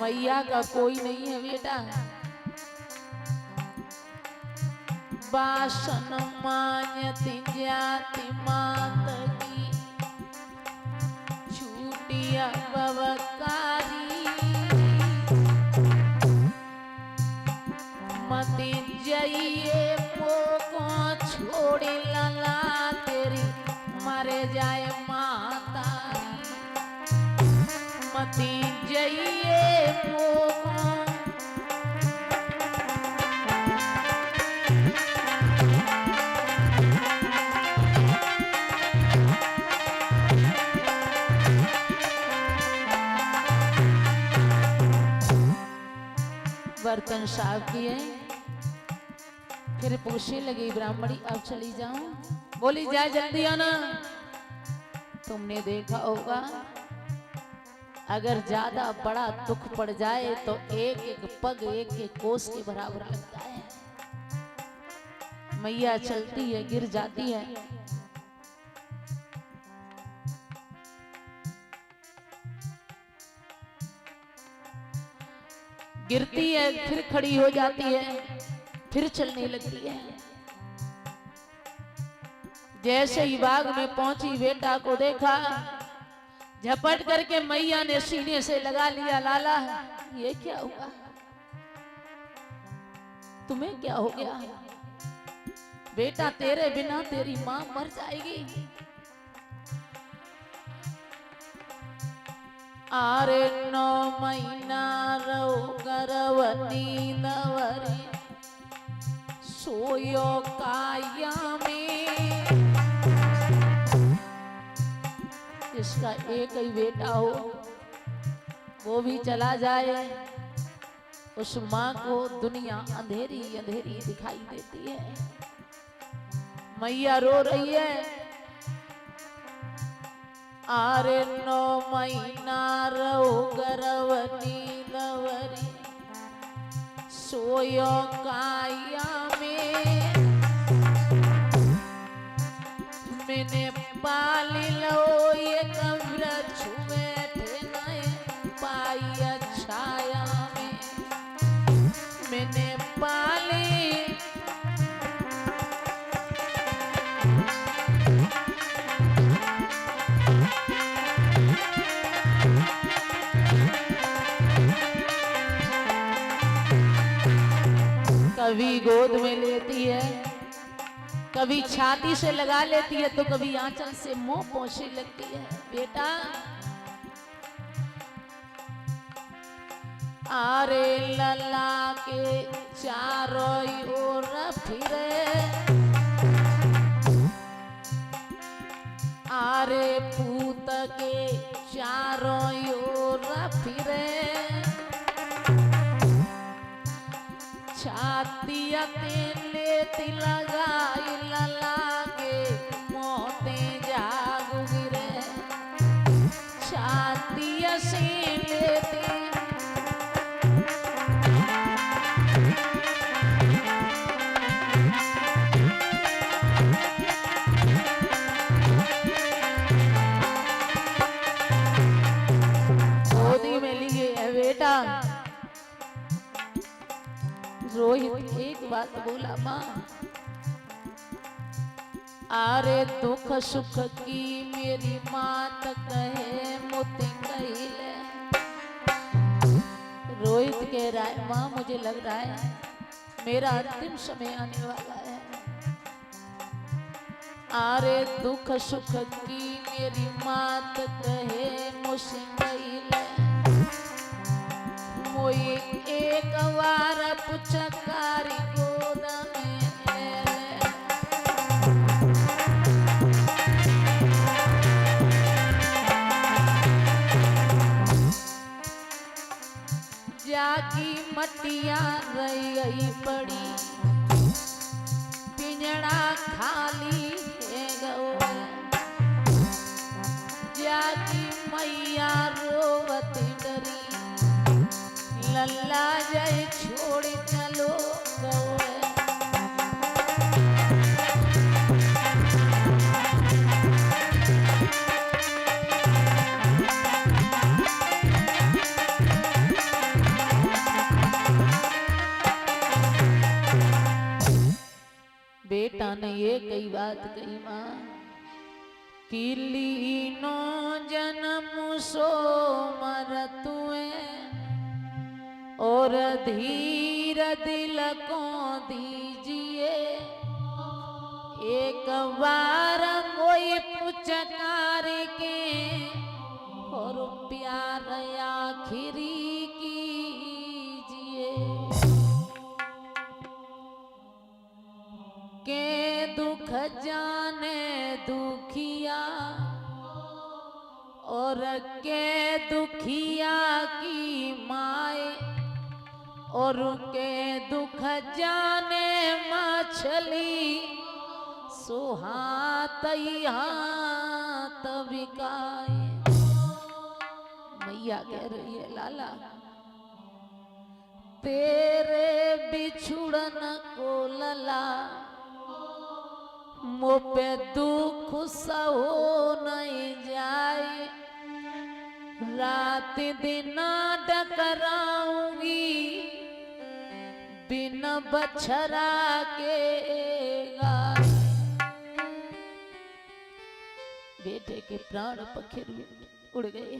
मैया का कोई नहीं है बेटा। बासन मान्यति जाति मात की छूटिया बवकारी मति जाइए पोको छोड़ी लला तेरी मरे जाए माता मति जाइए पोको बर्तन साफ किए फिर पूछने लगी ब्राह्मणी अब चली जाऊं? बोली जा जल्दी आना। तुमने देखा होगा अगर ज्यादा बड़ा दुख पड़ जाए तो एक एक पग एक एक कोस के बराबर लगता है। मैया चलती है गिर जाती है। गिरती है फिर खड़ी हो जाती है फिर चलने लगती है। जैसे ही बाग में पहुंची बेटा को देखा झपट करके मैया ने सीने से लगा लिया। लाला ये क्या हुआ? तुम्हें क्या हो गया? बेटा तेरे बिना तेरी मां मर जाएगी। आरे 9 महीना रहो गर्भवती नवरी सोयो काया में। जिसका एक ही बेटा हो वो भी चला जाए उस माँ को दुनिया अंधेरी अंधेरी दिखाई देती है। मैया रो रही है। आरे 9 महीना रहो गर्भवती नवरी सोयो काया में। मैंने पाली लो ये कब्र छुए थे नए पाई छाया में। मैंने पाली कभी गोद में लेती है कभी छाती से लगा लेती है तो कभी आंचल से मुंह पोंछने लगती है। बेटा आरे लला के चारों ओर फिरे आरे पूत के चारों ओर फिरे छाती लेती लगाई लला के मोते जाग गिरे छाती से लेती। गोदी में लिए है बेटा। रोहित एक बात बोला माँ आरे दुख सुख की मेरी मात कहे मोती कहिले। रोहित कह रहा है माँ मुझे लग रहा है मेरा अंतिम समय आने वाला है। आरे दुख सुख की मेरी मात कहे मुझसे कहिले। मोई एक बार पुचकारी गोद में जाकी मटिया रही पड़ी पिंजड़ा खाली है गो। जाकी मैया रोवती डरी लल्ला जय छोड़ चलो गए। ने ये कई बात कही माँ कि लीनो जन्म सो मरतुए और धीर दिल को दीजिए, एक बार कोई पुचकार के और प्यार आखिरी कीजिए, के दुख जाने दुखिया और के दुखिया की माए, और के दुख जाने मछली सुहात हाथ बिकाए। मैया कह रही है लाला तेरे बिछुड़न को लला मुँह पे दुख सहो नहीं जाए, रात दिन डकराऊंगी बिन बछरा के गाय। बेटे के प्राण पखेरु उड़ गए,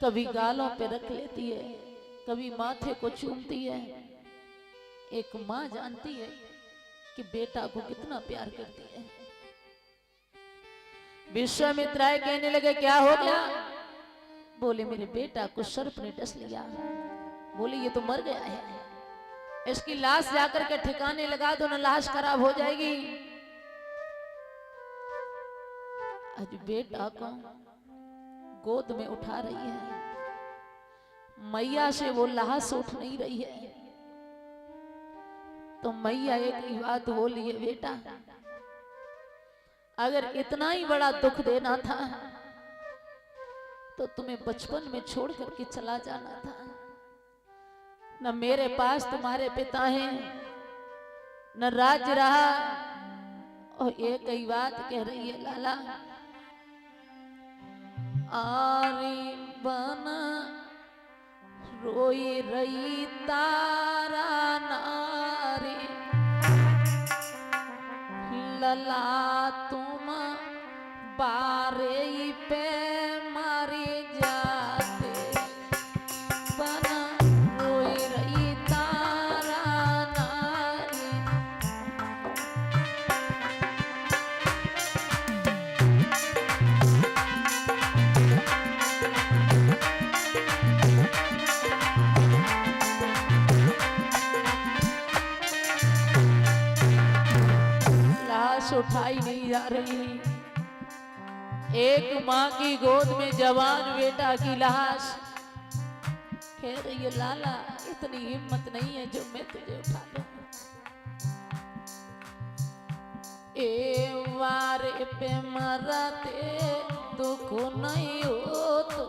कभी गालों पे रख लेती है, कभी माथे को चूमती है। एक माँ जानती है कि बेटा को कितना प्यार करती है। विश्वामित्र कहने लगे क्या हो गया? बोले मेरे बेटा को सर्प ने डस लिया। बोले ये तो मर गया है, इसकी लाश जाकर के ठिकाने लगा दो ना, लाश खराब हो जाएगी। आज बेटा को गोद में उठा रही है, मैया से वो लाश उठ नहीं रही है, तो मैया एक ही बात बोली है बेटा अगर इतना ही बड़ा दुख देना था तो तुम्हें बचपन में छोड़ करके चला जाना था। न मेरे पास तुम्हारे पिता हैं, न राज्य रहा, और एक ही बात कह रही है लाला आरी बना रोई रही तारा नारी, लला तुम बारे पे मारी जाते, बना रोई रही तारा नारी। लाश उठाई नहीं जा रही, एक माँ की गोद में जवान बेटा की लाश। कह रही है लाला इतनी हिम्मत नहीं है जो मैं तुझे उठा लूं। ए वारे पे मरते दुख नहीं हो तो,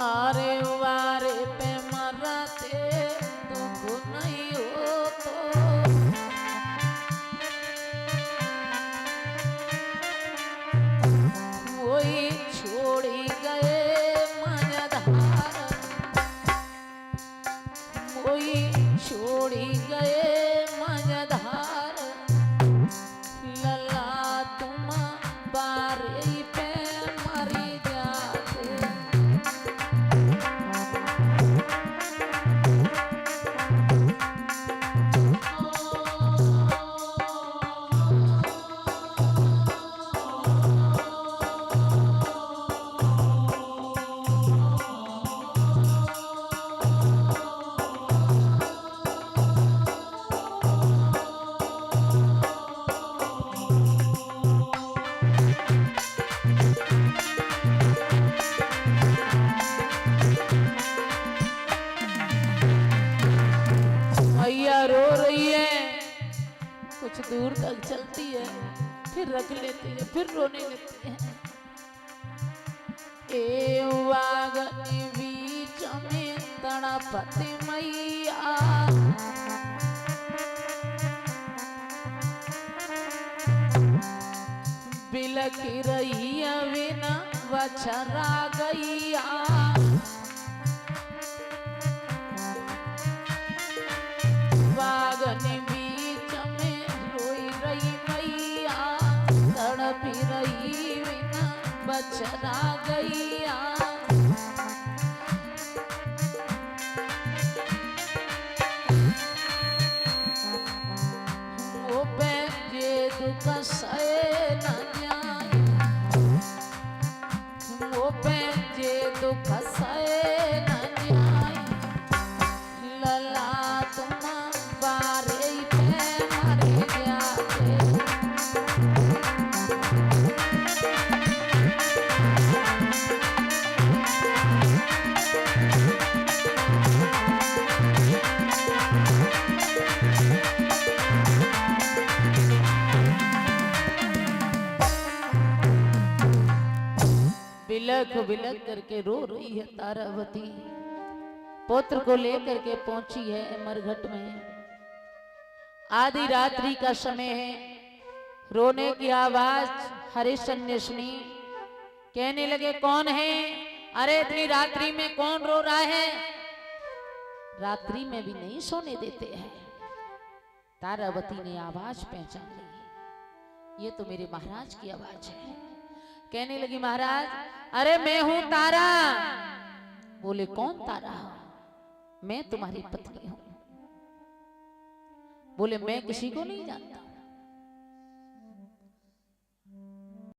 आरे वारे पे मरते दुख नहीं हो तो, वही छोड़ी गए मझधार, वही छोड़ी गए मझधार, लला तुम बारी पे मरी जाते। मैया रो रही है, कुछ दूर तक चलती है, फिर रख लेती है, फिर रोने लगती है। ए वागनी बीच में तड़पती मैया, बिलखी रही बिना बछरा गैया, बागन बीच में रोई रही मैया, तड़पी रही बिना बचना गैया। वो जे दुख सहे न जाए, वो जे दुख सहे न जाए, लला तुम बारे पे मरे जाते। बिलख बिलख करके रो रही है तारावती, पुत्र को लेकर के पहुंची है मरघट में। आधी रात्रि का समय है, रोने की आवाज हरिश्चंद्र ने सुनी। कहने लगे कौन है? अरे इतनी रात्रि में कौन रो रहा है? रात्रि में भी नहीं सोने देते हैं। तारावती ने आवाज पहचान ली, ये तो मेरे महाराज की आवाज है। कहने लगी महाराज, अरे मैं हूं तारा। बोले कौन तारा? मैं तुम्हारी पत्नी हूं। बोले मैं किसी को नहीं जानता।